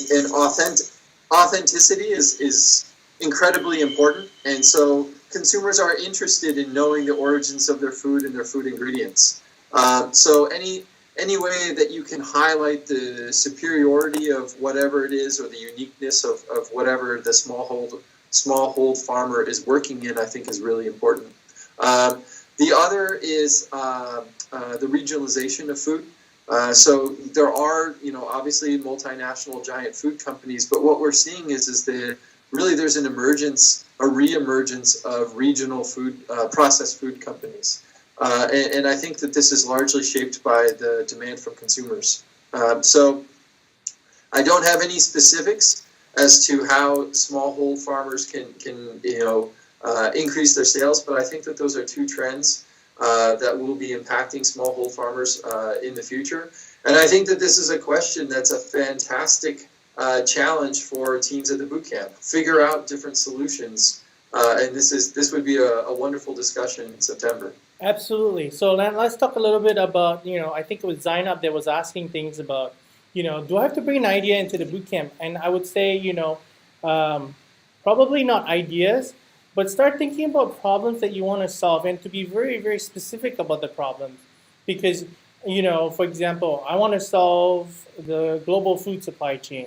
authenticity is incredibly important. And so consumers are interested in knowing the origins of their food and their food ingredients. So any way that you can highlight the superiority of whatever it is or the uniqueness of whatever the smallhold farmer is working in, I think is really important. The other is the regionalization of food. So there are, you know, obviously multinational giant food companies, but what we're seeing is there's an re-emergence of regional food, processed food companies. And I think that this is largely shaped by the demand from consumers. So I don't have any specifics as to how smallhold farmers can increase their sales, but I think that those are two trends that will be impacting smallhold farmers in the future. And I think that this is a question that's a fantastic challenge for teams at the bootcamp. Figure out different solutions, and this would be a wonderful discussion in September. Absolutely. So let's talk a little bit about, you know, I think it was Zainab that was asking things about, you know, do I have to bring an idea into the bootcamp? And I would say, you know, probably not ideas, but start thinking about problems that you want to solve and to be very, very specific about the problems. Because, you know, for example, I want to solve the global food supply chain,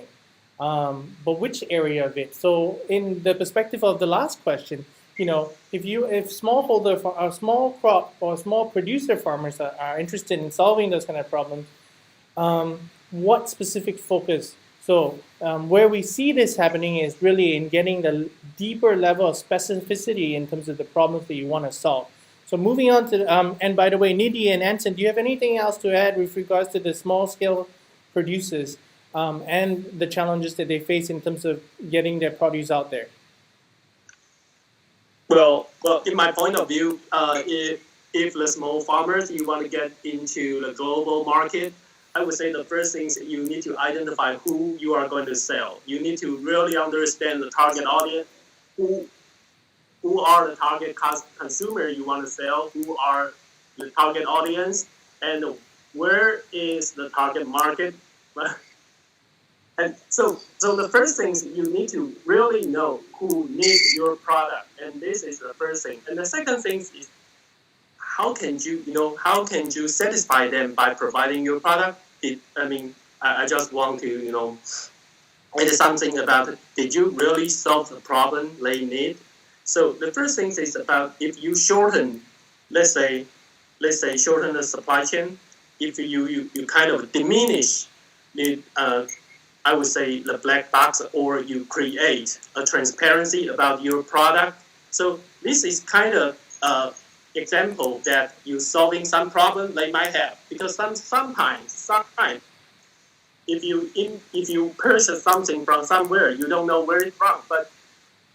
but which area of it? So in the perspective of the last question, you know, if smallholder or small crop or small producer farmers are interested in solving those kind of problems, what specific focus? So where we see this happening is really in getting the deeper level of specificity in terms of the problems that you want to solve. So moving on to, and by the way, Nidhi and Anson, do you have anything else to add with regards to the small scale producers and the challenges that they face in terms of getting their produce out there? Well, in my point of view, if the small farmers, you want to get into the global market, I would say the first thing is you need to identify who you are going to sell. You need to really understand the target audience, who are the target consumer you want to sell, who are the target audience, and where is the target market. And so the first thing is you need to really know who needs your product, and this is the first thing. And the second thing is how can you satisfy them by providing your product? I just want to add something about did you really solve the problem they need? So the first thing is about if you shorten, let's say shorten the supply chain, if you kind of diminish the I would say the black box, or you create a transparency about your product. So this is kind of example that you're solving some problem they might have, because sometimes if you purchase something from somewhere, you don't know where it's from. But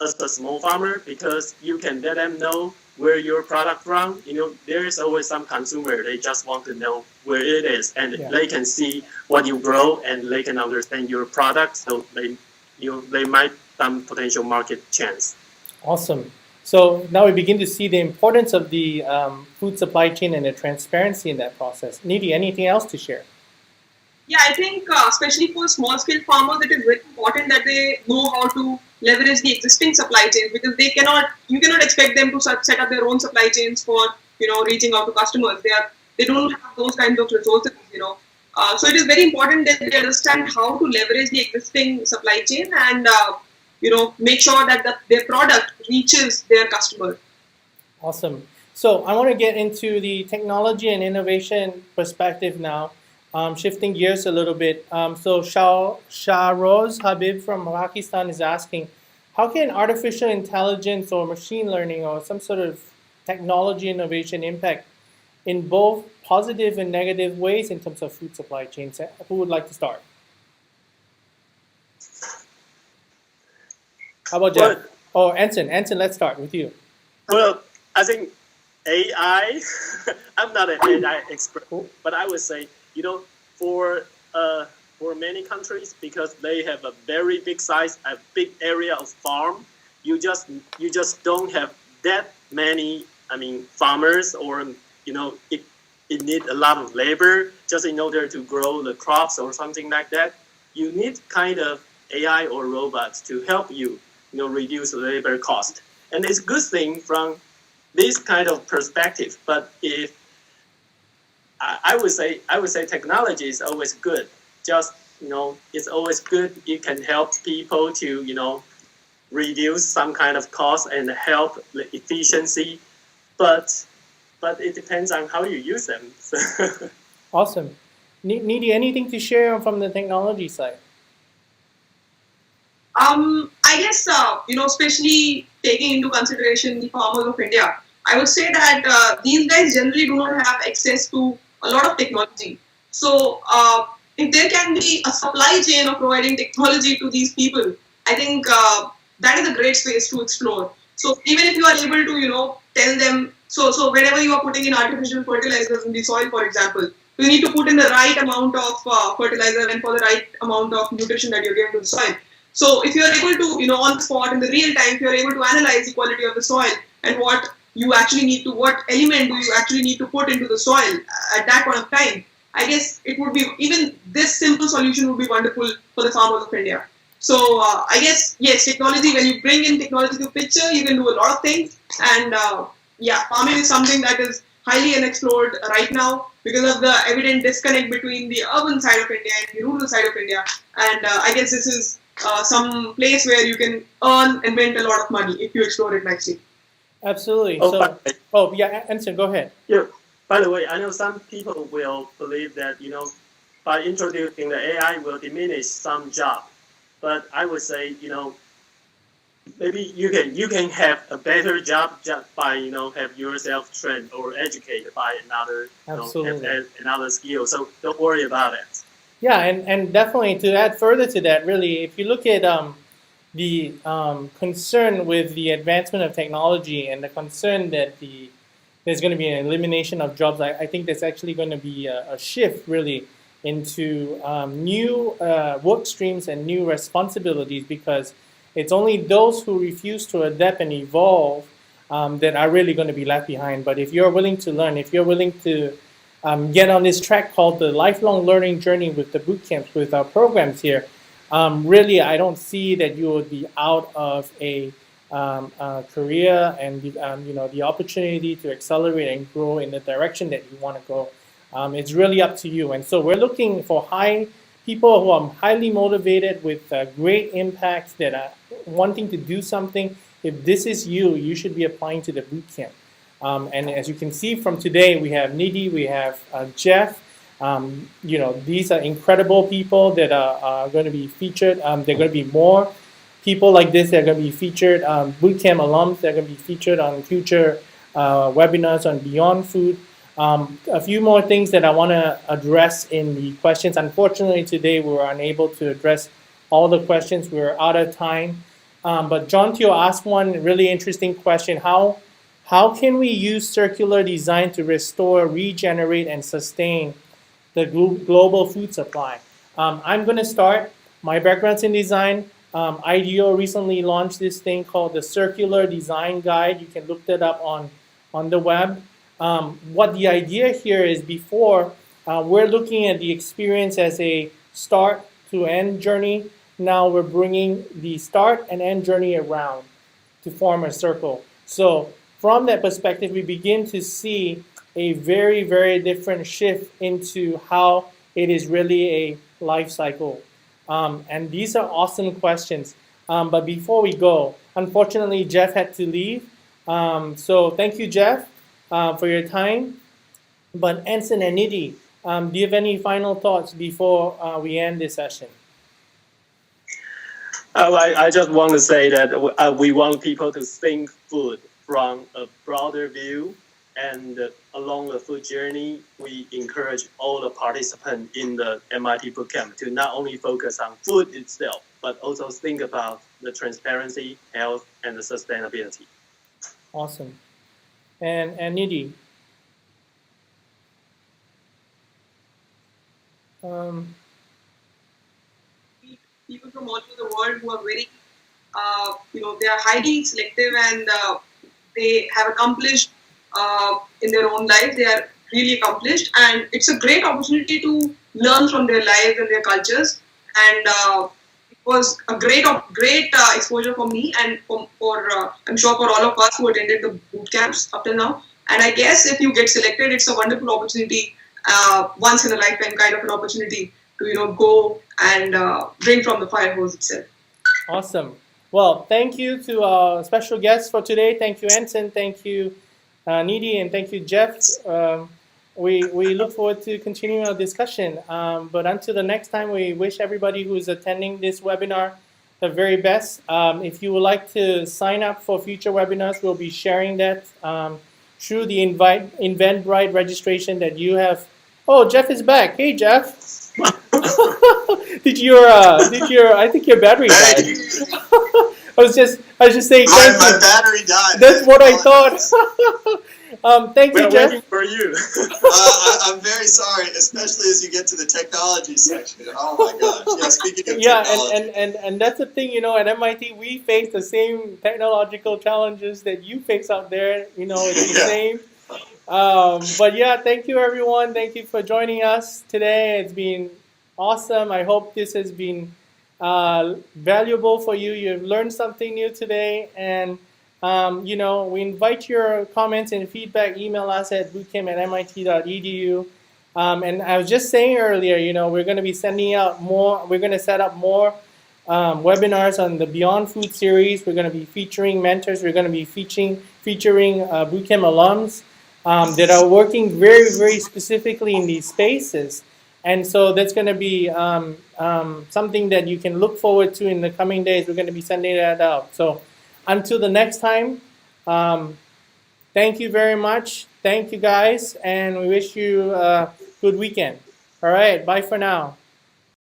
as a small farmer, because you can let them know where your product from, there is always some consumer, they just want to know where it is, and they can see what you grow, and they can understand your product, so they might some potential market chance. Awesome. So now we begin to see the importance of the food supply chain and the transparency in that process. Nidhi, anything else to share? Yeah, I think especially for small-scale farmers, it is very important that they know how to leverage the existing supply chains, because you cannot expect them to set up their own supply chains for reaching out to customers. They don't have those kinds of resources. So it is very important that they understand how to leverage the existing supply chain and make sure that their product reaches their customer. Awesome. So I want to get into the technology and innovation perspective now. Shifting gears a little bit. So Shahroz Habib from Pakistan is asking, how can artificial intelligence or machine learning or some sort of technology innovation impact in both positive and negative ways in terms of food supply chains? Who would like to start? How about Jeff? Anson, let's start with you. Well, I think AI, I'm not an AI expert, but I would say, for many countries, because they have a very big size, a big area of farm, you just don't have that many, farmers, or, it needs a lot of labor just in order to grow the crops or something like that. You need kind of AI or robots to help you, reduce the labor cost. And it's a good thing from this kind of perspective, but if I would say technology is always good. Just, it's always good. It can help people to, reduce some kind of cost and help the efficiency. But it depends on how you use them. Awesome. Nidhi, anything to share from the technology side? I guess, especially taking into consideration the farmers of India, I would say that these guys generally do not have access to a lot of technology. So if there can be a supply chain of providing technology to these people, I think that is a great space to explore. So even if you are able to, tell them, so whenever you are putting in artificial fertilizers in the soil, for example, you need to put in the right amount of fertilizer and for the right amount of nutrition that you're giving to the soil. So if you're able to, on the spot, in the real time, if you're able to analyze the quality of the soil and what element do you actually need to put into the soil at that point of time, I guess it would be, even this simple solution would be wonderful for the farmers of India. So I guess, yes, technology, when you bring in technology to the picture, you can do a lot of things. And farming is something that is highly unexplored right now because of the evident disconnect between the urban side of India and the rural side of India. And I guess this is some place where you can earn and mint a lot of money if you explore it nicely. Absolutely. Anson, go ahead. Yeah. By the way, I know some people will believe that, by introducing the AI will diminish some job. But I would say, maybe you can have a better job just by, have yourself trained or educated by another, another skill. So don't worry about it. Yeah, and definitely to add further to that, really, if you look at the concern with the advancement of technology and the concern that there's going to be an elimination of jobs, I think there's actually going to be a shift really into new work streams and new responsibilities, because it's only those who refuse to adapt and evolve that are really going to be left behind. But if you're willing to learn, if you're willing to get on this track called the lifelong learning journey with the bootcamps, with our programs here, really, I don't see that you would be out of a career and the opportunity to accelerate and grow in the direction that you want to go. It's really up to you. And so we're looking for people who are highly motivated with great impacts that are wanting to do something. If this is you, you should be applying to the bootcamp. And as you can see from today, we have Nidhi, we have Jeff. These are incredible people that are going to be featured. There are going to be more people like this that are going to be featured. Bootcamp alums that are going to be featured on future webinars on Beyond Food. A few more things that I want to address in the questions. Unfortunately, today we were unable to address all the questions. We were out of time. But John Teo asked one really interesting question. How can we use circular design to restore, regenerate, and sustain the global food supply? I'm going to start. My background's in design. IDEO recently launched this thing called the Circular Design Guide. You can look that up on the web. What the idea here is, before, we're looking at the experience as a start to end journey. Now we're bringing the start and end journey around to form a circle. So from that perspective, we begin to see a very, very different shift into how it is really a life cycle. And these are awesome questions. But before we go, unfortunately, Jeff had to leave. So thank you, Jeff, for your time. But Anson and Nidhi, do you have any final thoughts before we end this session? I just want to say that we want people to think food from a broader view, and along the food journey, we encourage all the participants in the MIT Bootcamp to not only focus on food itself, but also think about the transparency, health, and the sustainability. Awesome. And Nidhi? People from all over the world who are very, they are highly selective, and they have accomplished in their own life. They are really accomplished, and it's a great opportunity to learn from their lives and their cultures. And it was a great exposure for me, and for I'm sure for all of us who attended the boot camps up till now. And I guess if you get selected, it's a wonderful opportunity, once in a lifetime kind of an opportunity to go and drink from the fire hose itself. Awesome. Well, thank you to our special guests for today. Thank you, Anson. Thank you, Nidhi, and thank you, Jeff. We look forward to continuing our discussion. But until the next time, we wish everybody who's attending this webinar the very best. If you would like to sign up for future webinars, we'll be sharing that through the Eventbrite registration that you have. Oh, Jeff is back. Hey, Jeff. I think your battery died. I was just saying thank you. My battery died. That's what I thought. Thank you, Jeff. We're waiting for you. I'm very sorry, especially as you get to the technology section. Oh my gosh! Yeah, speaking of technology. and that's the thing, at MIT we face the same technological challenges that you face out there. It's the same. But yeah, thank you everyone. Thank you for joining us today. It's been awesome. I hope this has been valuable for you. You've learned something new today, and we invite your comments and feedback. Email us at bootcamp@mit.edu. And I was just saying earlier, we're going to be sending out more. We're going to set up more webinars on the Beyond Food series. We're going to be featuring mentors. We're going to be featuring bootcamp alums that are working very, very specifically in these spaces. And so that's going to be something that you can look forward to in the coming days. We're going to be sending that out. So until the next time, thank you very much. Thank you, guys. And we wish you a good weekend. All right. Bye for now.